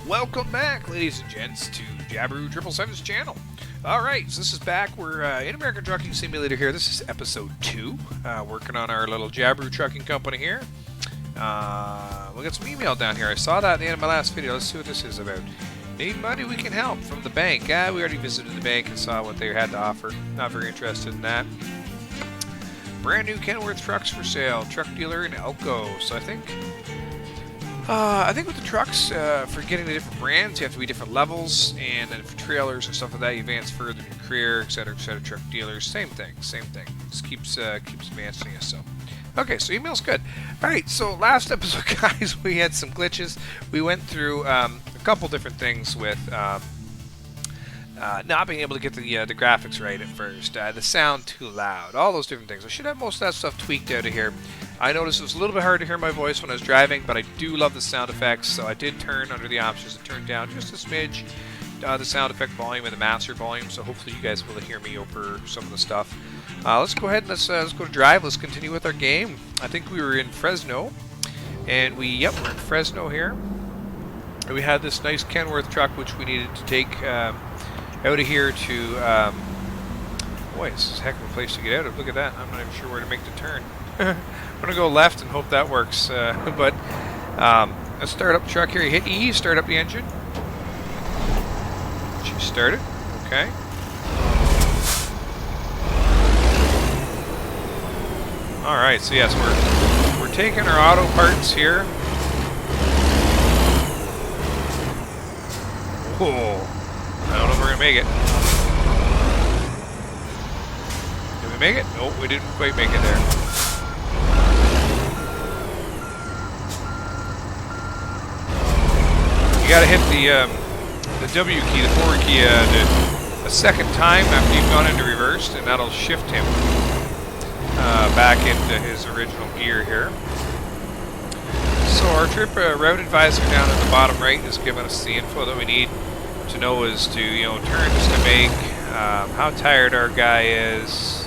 Welcome back, ladies and gents, to Jabberoo 777's channel. Alright, so this is back. We're in American Trucking Simulator here. This is episode 2. Working on our little Jabberoo trucking company here. We got some email down here. I saw that at the end of my last video. Let's see what this is about. Need money, we can help, from the bank. We already visited the bank and saw what they had to offer. Not very interested in that. Brand new Kenworth trucks for sale. Truck dealer in Elko. So I think with the trucks, for getting the different brands, you have to be different levels, and then for trailers and stuff like that, you advance further in your career, etc., etc. Truck dealers, same thing. Just keeps advancing us. So, okay, so email's good. All right, so last episode, guys, we had some glitches. We went through a couple different things with not being able to get the graphics right at first, the sound too loud, all those different things. I should have most of that stuff tweaked out of here. I noticed it was a little bit hard to hear my voice when I was driving, but I do love the sound effects, so I did turn under the options and turn down just a smidge the sound effect volume and the master volume, so hopefully you guys will hear me over some of the stuff. Let's go ahead and let's go to drive. Let's continue with our game. I think we were in Fresno, and we're in Fresno here. And we had this nice Kenworth truck which we needed to take out of here to boy, this is a heck of a place to get out of. Look at that. I'm not even sure where to make the turn. I'm gonna go left and hope that works, but let's start up the truck here. You hit E, start up the engine. She started. Okay. Alright, so yes, we're taking our auto parts here. Whoa. I don't know if we're gonna make it. Did we make it? Nope, we didn't quite make it there. You gotta hit the W key, the forward key, a second time after you've gone into reverse, and that'll shift him back into his original gear here. So our trip route advisor down at the bottom right is giving us the info that we need to know as to, turns to make, how tired our guy is,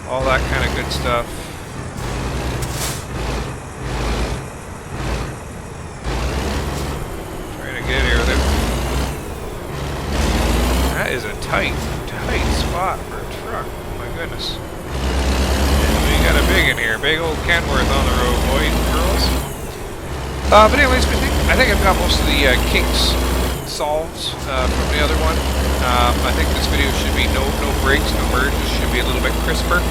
all that kind of good stuff. Get here with it. That is a tight spot for a truck. Oh my goodness. And we got a big in here. Big old Kenworth on the road, boys and girls. But anyways, I think I've got most of the kinks solved from the other one. I think this video should be no breaks, no merges. Should be a little bit crisper.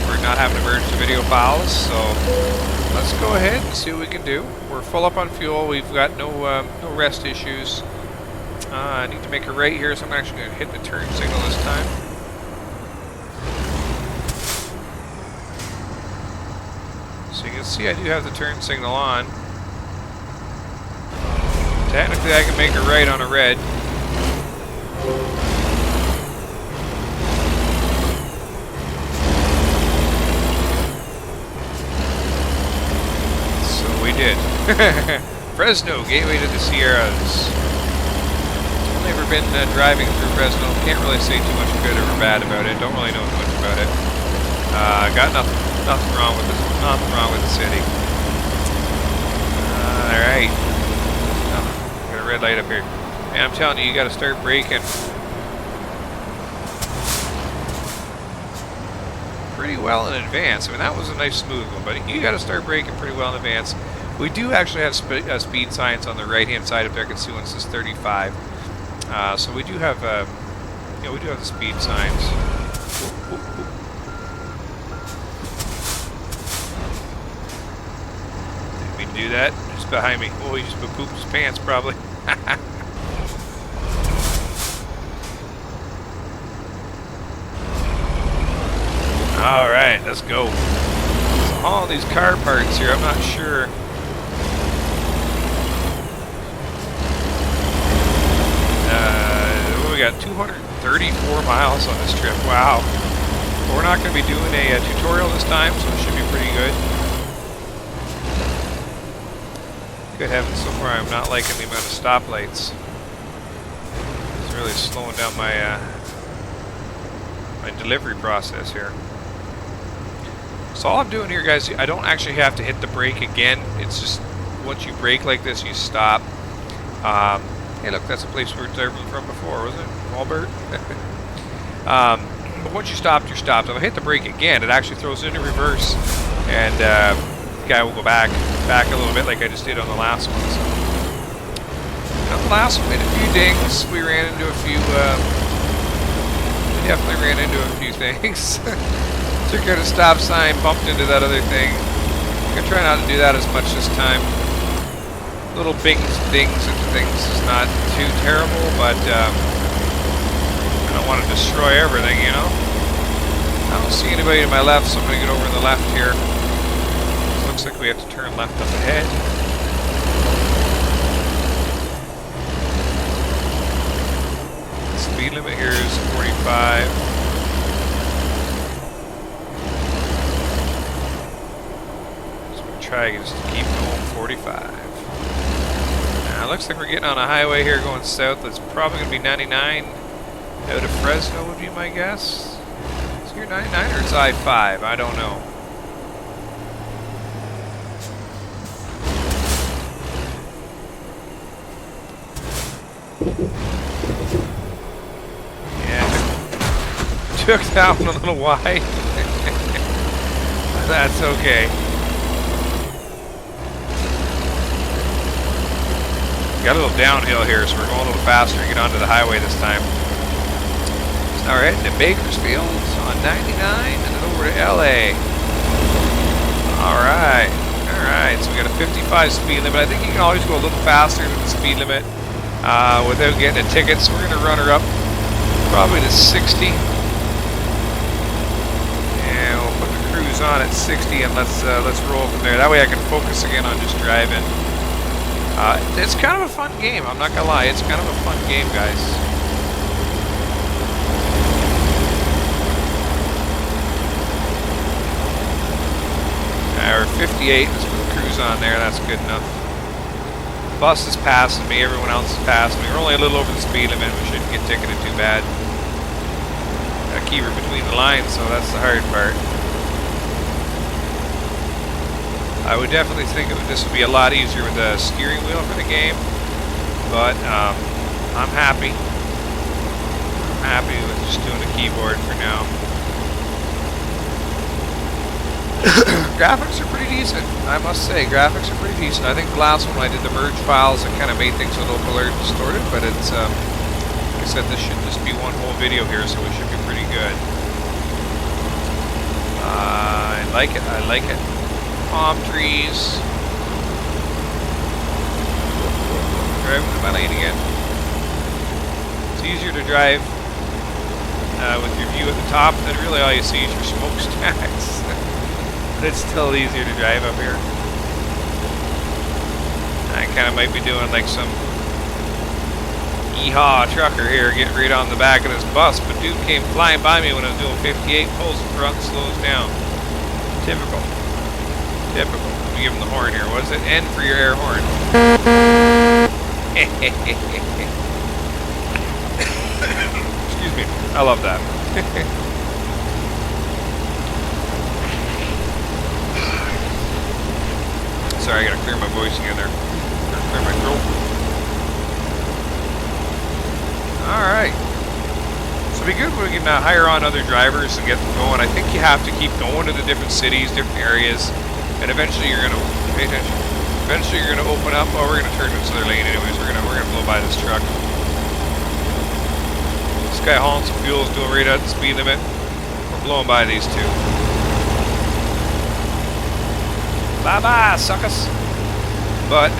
We're not having to merge the video files, so let's go ahead and see what we can do. We're full up on fuel. We've got no rest issues. I need to make a right here, so I'm actually going to hit the turn signal this time. So you can see I do have the turn signal on. Technically I can make a right on a red. Did. Fresno, gateway to the Sierras. I've never been driving through Fresno. Can't really say too much good or bad about it. Don't really know too much about it. Got nothing wrong with this. Nothing wrong with the city. All right. Oh, got a red light up here. Man, I'm telling you got to start braking pretty well in advance. I mean, that was a nice smooth one, but you got to start braking pretty well in advance. We do actually have speed signs on the right-hand side up there. I can see one that says 35. So we do have, we do have the speed signs. Didn't mean to do that. Just behind me. Oh, he just pooped his pants, probably. All right, let's go. So all these car parts here, I'm not sure. We got 234 miles on this trip. Wow. We're not going to be doing a tutorial this time, so it should be pretty good. Good heavens, so far I'm not liking the amount of stoplights. It's really slowing down my my delivery process here. So all I'm doing here, guys, I don't actually have to hit the brake again. It's just once you brake like this, you stop. Hey, look, that's a place we were driving from before, wasn't it? Walbert. But once you stopped, you're stopped. If I hit the brake again, it actually throws it into reverse, and the guy will go back a little bit, like I just did on the last one. So, on the last one, made a few dings. We ran into a few. We definitely ran into a few things. Took out a stop sign, bumped into that other thing. I'm gonna try not to do that as much this time. Little dings into things is not too terrible, but I don't want to destroy everything, you know. I don't see anybody to my left, so I'm going to get over to the left here. Looks like we have to turn left up ahead. The speed limit here is 45. So we'll try just to keep going 45. Now, it looks like we're getting on a highway here going south. That's probably going to be 99 out of Fresno would be my guess. Is here 99 or it's I-5? I don't know. Yeah, took that one a little wide. That's okay. Got a little downhill here, so we're going a little faster to get onto the highway this time. So now we're heading to Bakersfield on 99 and then over to LA. Alright, so we got a 55 speed limit. I think you can always go a little faster than the speed limit without getting a ticket, so we're going to run her up probably to 60. And we'll put the cruise on at 60 and let's roll from there. That way I can focus again on just driving. It's kind of a fun game, I'm not gonna lie. It's kind of a fun game, guys. We're 58, let's put the cruise on there, that's good enough. The bus is passing me, everyone else is passing me. We're only a little over the speed limit, we shouldn't get ticketed too bad. Gotta keep her between the lines, so that's the hard part. I would definitely think this would be a lot easier with the steering wheel for the game, but I'm happy. I'm happy with just doing the keyboard for now. Graphics are pretty decent, I must say. Graphics are pretty decent. I think the last one when I did the merge files, it kind of made things a little blurred and distorted, but it's, like I said, this should just be one whole video here, so it should be pretty good. I like it, I like it. Palm trees. Driving to my lane again. It's easier to drive with your view at the top, then really all you see is your smokestacks. But it's still easier to drive up here. I kind of might be doing like some yeehaw trucker here, getting right on the back of this bus, but dude came flying by me when I was doing 58, pulls in front and slows down. Typical. Typical. Let me give him the horn here. What is it? N for your air horn. Excuse me. I love that. Sorry, I gotta clear my voice again there. Clear my throat. Alright. So it'd be good when we can hire on other drivers and get them going. I think you have to keep going to the different cities, different areas. And eventually you're gonna pay attention. Eventually you're gonna open up. Oh, we're gonna turn to this other lane anyways. We're gonna blow by this truck. This guy hauling some fuel is doing right at the speed limit. We're blowing by these two. Bye bye, suckers. But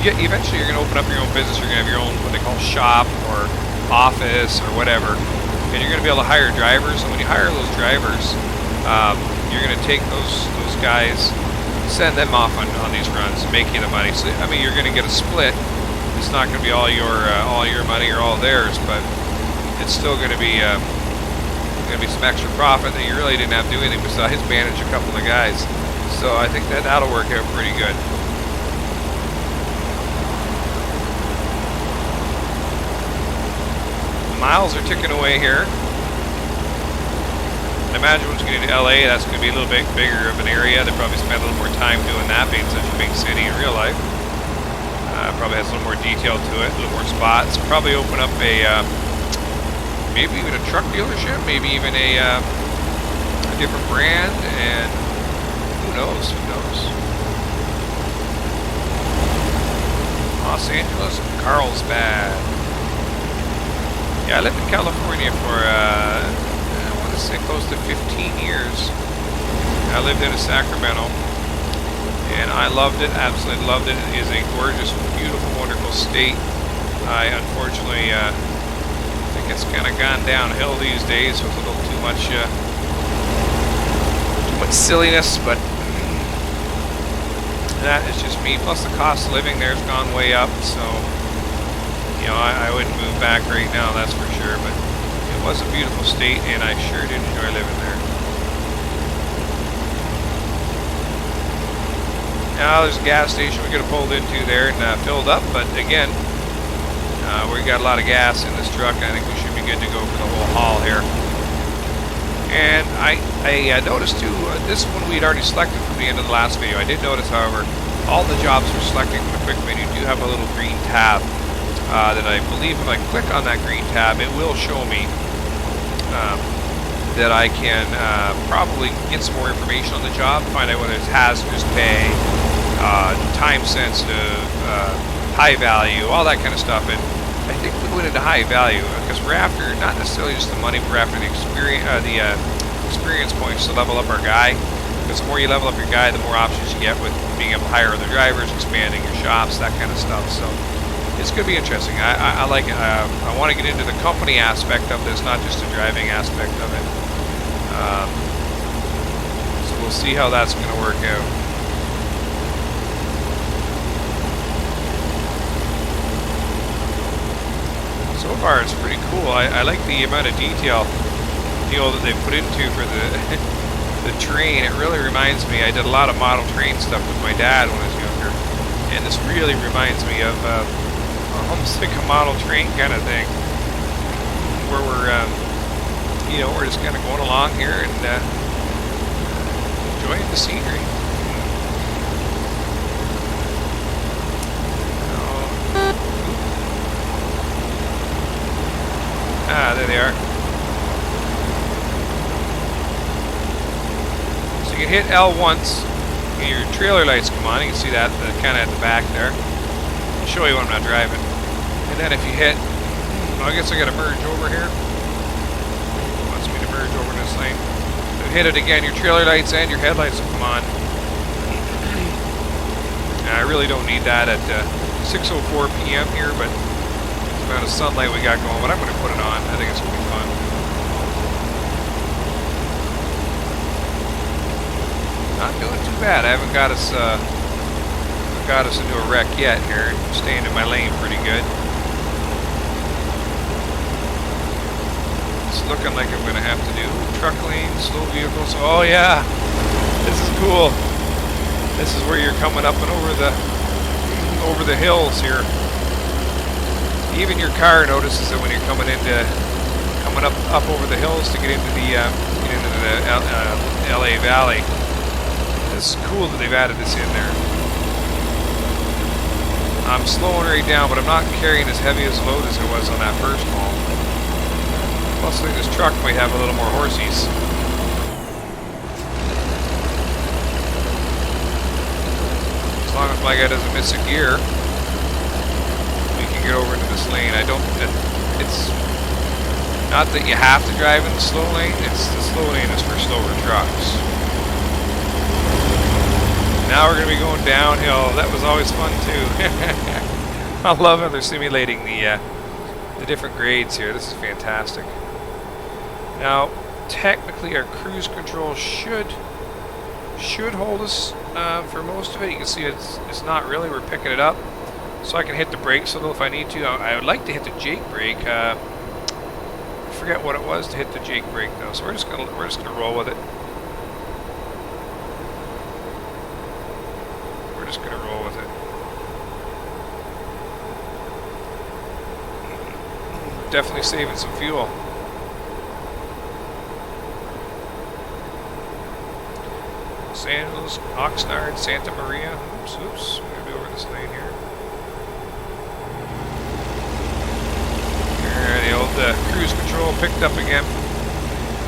eventually you're gonna open up your own business. You're gonna have your own what they call shop or office or whatever, and you're gonna be able to hire drivers. And when you hire those drivers, you're going to take those guys, send them off on these runs, make you the money. So I mean, you're going to get a split. It's not going to be all your money or all theirs, but it's still going to be some extra profit that you really didn't have to do anything besides manage a couple of guys. So I think that'll work out pretty good. Miles are ticking away here. I imagine once you get into LA, that's going to be a little bit bigger of an area. They probably spend a little more time doing that, being such a big city in real life. Probably has a little more detail to it, a little more spots. Probably open up a, maybe even a truck dealership, maybe even a different brand, and who knows, who knows. Los Angeles and Carlsbad. Yeah, I lived in California for, I want to say close to 15 years. I lived in Sacramento, and I loved it, absolutely loved it. It is a gorgeous, beautiful, wonderful state. I unfortunately think it's kind of gone downhill these days with a little too much silliness, but that is just me. Plus the cost of living there has gone way up, so you know, I wouldn't move back right now, that's for sure, but it was a beautiful state, and I sure did enjoy living there. Now there's a gas station we could have pulled into there and filled up, but again, we got a lot of gas in this truck, and I think we should be good to go for the whole haul here. And I noticed too, this one we had already selected from the end of the last video. I did notice, however, all the jobs we're selecting from the quick menu do have a little green tab that I believe if I click on that green tab, it will show me that I can probably get some more information on the job, find out whether it's hazardous pay, time sensitive, high value, all that kind of stuff. And I think we went into high value because we're after not necessarily just the money, but we're after the experience points to level up our guy. Because the more you level up your guy, the more options you get with being able to hire other drivers, expanding your shops, that kind of stuff. So it's going to be interesting. I like it. I want to get into the company aspect of this, not just the driving aspect of it. So we'll see how that's going to work out. So far, it's pretty cool. I like the amount of detail that they put into for the train. It really reminds me. I did a lot of model train stuff with my dad when I was younger, and this really reminds me of almost like a model train kind of thing, where we're we're just kind of going along here and enjoying the scenery. There they are. So you can hit L once, and your trailer lights come on. You can see that kind of at the back there. I'll show you when I'm not driving. And then if you hit, well, I guess I got to merge over here. It wants me to merge over in this lane. So hit it again, your trailer lights and your headlights will come on. Now, I really don't need that at 6:04 p.m. here, but the amount of sunlight we got going, but I'm going to put it on. I think it's going to be fun. Not doing too bad. I haven't got us into a wreck yet here. Staying in my lane pretty good. It's looking like I'm going to have to do truck lanes, slow vehicles. Oh yeah, this is cool. This is where you're coming up and over the hills here. Even your car notices it when you're coming up over the hills to get into the LA Valley. It's cool that they've added this in there. I'm slowing right down, but I'm not carrying as heavy as load as it was on that first haul. Plus, I think this truck might have a little more horsies. As long as my guy doesn't miss a gear, get over into this lane. It's not that you have to drive in the slow lane, it's the slow lane is for slower trucks. Now we're going to be going downhill. That was always fun too. I love how they're simulating the different grades here. This is fantastic. Now, technically our cruise control should hold us for most of it. You can see it's not really. We're picking it up. So I can hit the brakes a little if I need to. I would like to hit the Jake brake. I forget what it was to hit the Jake brake though. So we're just gonna roll with it. We're just gonna roll with it. Definitely saving some fuel. Los Angeles, Oxnard, Santa Maria. Oops. We're gonna be over this lane here. The old cruise control picked up again.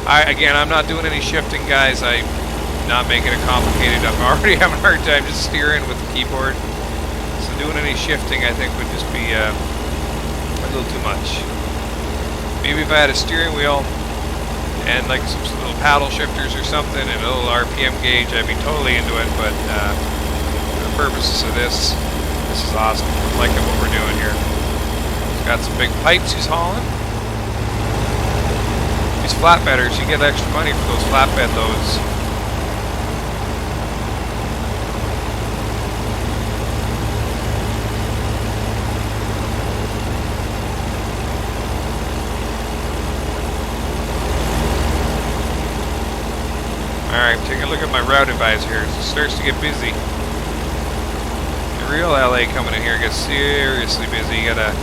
I'm not doing any shifting, guys. I'm not making it complicated. I'm already having a hard time just steering with the keyboard. So doing any shifting, I think, would just be a little too much. Maybe if I had a steering wheel and like some little paddle shifters or something and a little RPM gauge, I'd be totally into it. But for the purposes of this is awesome. I'm liking what we're doing here. He's got some big pipes he's hauling. These flatbedders, you get extra money for those flatbed loads. Alright, take a look at my route advisor here. It starts to get busy. The real LA coming in here gets seriously busy. You got a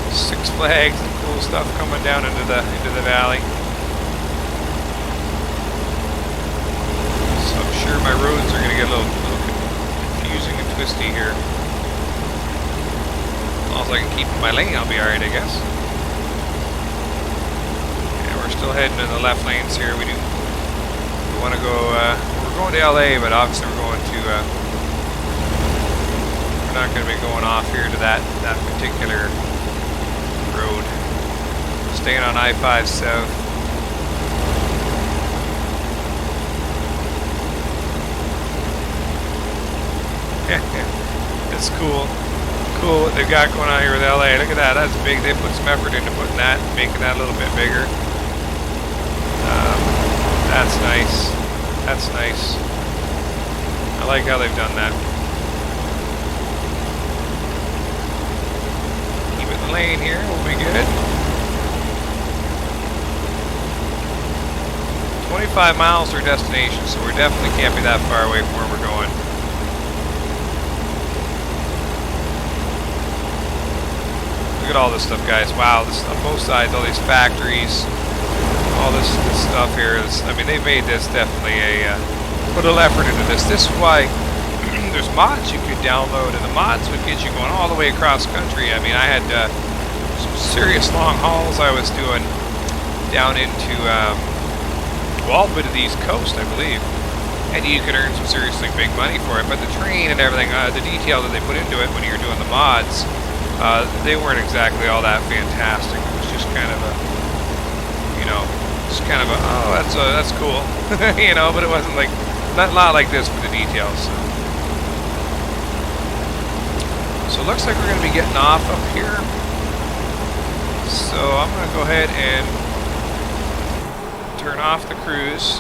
Six Flags and cool stuff coming down into the valley. So I'm sure my roads are going to get a little confusing and twisty here. As long as I can keep in my lane, I'll be alright, I guess. Yeah, we're still heading in the left lanes here. We want to go, we're going to LA, but obviously we're going to, we're not going to be going off here to that particular road. Staying on I-5 South. It's cool. Cool what they've got going on here with LA. Look at that. That's big. They put some effort into putting that, making that a little bit bigger. That's nice. That's nice. I like how they've done that. Keep it in the lane here. We'll be good. 25 miles to our destination, so we definitely can't be that far away from where we're going. Look at all this stuff, guys. Wow, this on both sides, all these factories. All this stuff here is, I mean, they made this definitely put a little effort into this. This is why there's mods you could download, and the mods would get you going all the way across country. I mean, I had some serious long hauls I was doing down into, well, all the way to the East Coast, I believe. And you could earn some seriously big money for it. But the train and everything, the detail that they put into it when you're doing the mods, they weren't exactly all that fantastic. It was just kind of a, you know, just kind of a, oh, that's cool, you know, but it wasn't like, not like this for the details. So it looks like we're going to be getting off up here. So I'm going to go ahead and turn off the cruise.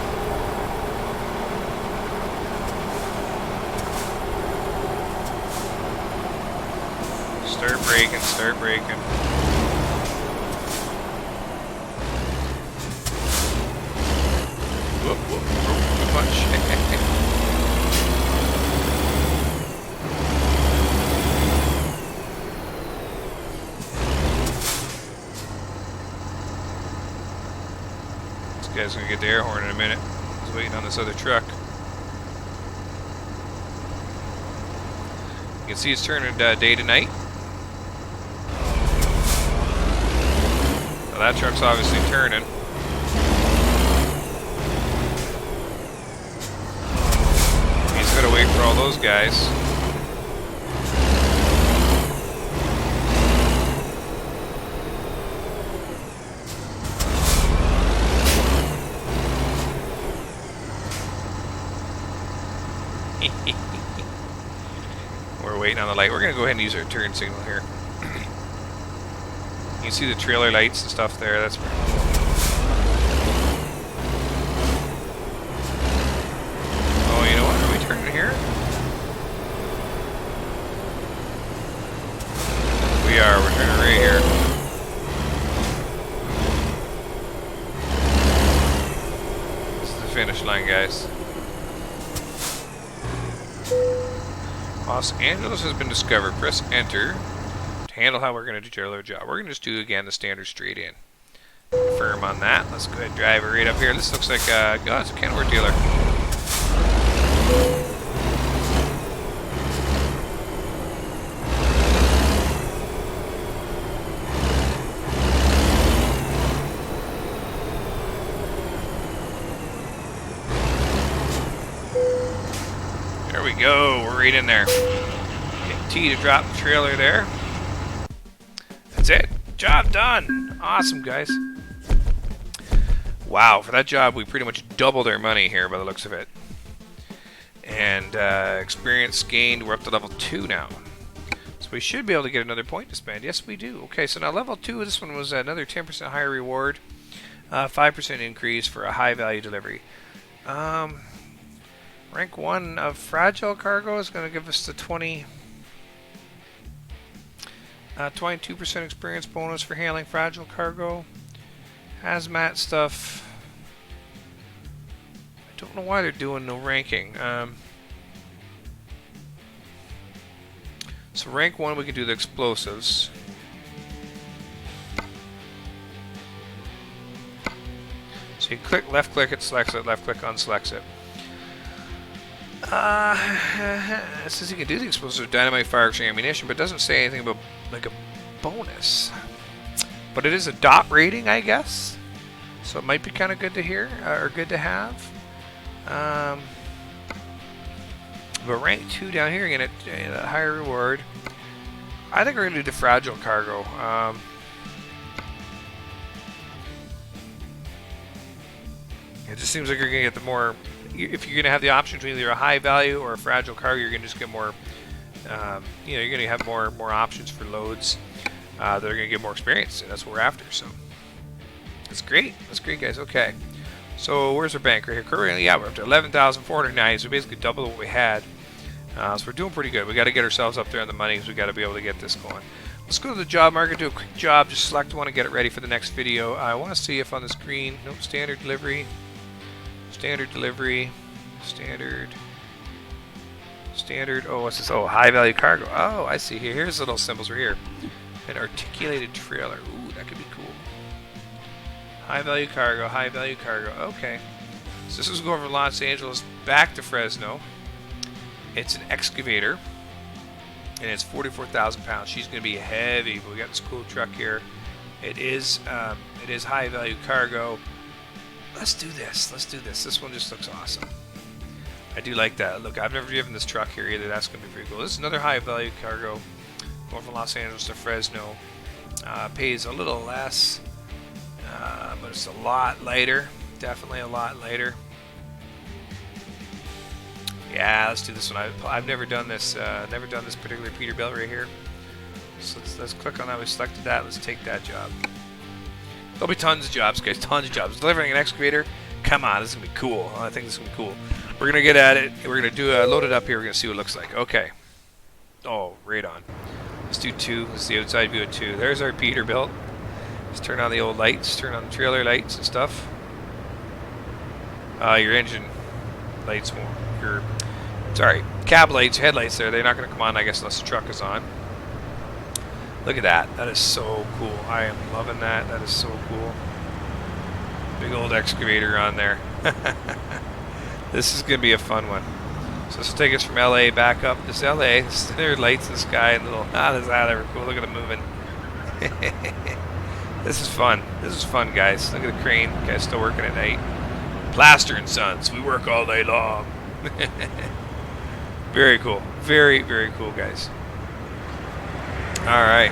Start braking. Whoop, too much. This guy's gonna get the air horn in a minute. He's waiting on this other truck. You can see it's turning day to night. Well, that truck's obviously turning. He's got to wait for all those guys. We're waiting on the light. We're going to go ahead and use our turn signal here. You can see the trailer lights and stuff there. That's pretty cool. Oh, you know what? Are we turning here? We are. We're turning right here. This is the finish line, guys. Los Angeles has been discovered. Press enter to handle how we're going to do our job. We're going to just do, again, the standard straight in. Confirm on that. Let's go ahead and drive it right up here. This looks like, oh, it's a Kenworth dealer. There we go. We're right in there. Get T to drop the trailer there. That's it. Job done. Awesome, guys. Wow, for that job, we pretty much doubled our money here by the looks of it. And experience gained, we're up to level 2 now. So we should be able to get another point to spend. Yes, we do. Okay, so now level 2, this one was another 10% higher reward. 5% increase for a high value delivery. Rank 1 of fragile cargo is going to give us the 22% experience bonus for handling fragile cargo. Hazmat stuff. I don't know why they're doing no ranking. So rank 1 we can do the explosives. So you click, left click it, selects it, left click unselects it. It says you can do the explosives with dynamite, fire extinguisher, ammunition, but it doesn't say anything about like a bonus. But it is a dot rating, I guess. So it might be kind of good to hear, or good to have. But rank 2 down here, again, a higher reward. I think we're going to do the fragile cargo. It just seems like you're going to get the more... If you're going to have the option between either a high value or a fragile cargo, you're going to just get more... you know, you're going to have more options for loads that are going to get more experience, and that's what we're after. So that's great. That's great, guys. Okay. So where's our bank right here? Currently, yeah, we're up to 11,490. So basically double what we had. So we're doing pretty good. We got to get ourselves up there on the money because we got to be able to get this going. Let's go to the job market, do a quick job, just select one and get it ready for the next video. I want to see if on the screen, nope, standard delivery, standard delivery, standard, oh, what's this? Oh, high value cargo. Oh, I see here. Here's the little symbols right here. An articulated trailer. Ooh, that could be cool. High value cargo, high value cargo. Okay. So this is going from Los Angeles back to Fresno. It's an excavator. And it's 44,000 pounds. She's going to be heavy, but we got this cool truck here. It is high value cargo. Let's do this. Let's do this. This one just looks awesome. I do like that. Look, I've never driven this truck here either. That's going to be pretty cool. This is another high value cargo. Going from Los Angeles to Fresno. Pays a little less, but it's a lot lighter. Definitely a lot lighter. Yeah, let's do this one. I've never done this. Never done this particular Peterbilt right here. So let's click on that. We selected that. Let's take that job. There'll be tons of jobs, guys. Tons of jobs. Delivering an excavator. Come on, this is gonna be cool. I think this is gonna be cool. We're gonna get at it. We're gonna do load it up here. We're gonna see what it looks like. Okay. Oh, right on. Let's do 2. This is the outside view of 2. There's our Peterbilt. Let's turn on the old lights. Turn on the trailer lights and stuff. Your engine lights won't. Sorry, cab lights, headlights there, they're not going to come on, I guess, unless the truck is on. Look at that. That is so cool. I am loving that. That is so cool. Big old excavator on there. This is going to be a fun one. So this will take us from LA back up. This LA. There are lights in the sky and little... there's that ever cool. Look at it moving. This is fun. This is fun, guys. Look at the crane. Guy's still working at night. Plaster and Sons. We work all day long. Very cool. Very, very cool, guys. Alright.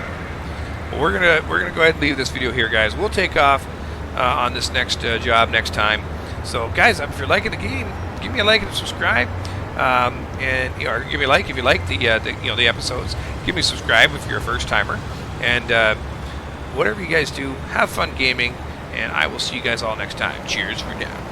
Well, we're gonna go ahead and leave this video here, guys. We'll take off on this next job next time. So, guys, if you're liking the game, give me a like and subscribe. And or give me a like if you like the the episodes. Give me a subscribe if you're a first timer. And whatever you guys do, have fun gaming. And I will see you guys all next time. Cheers for now.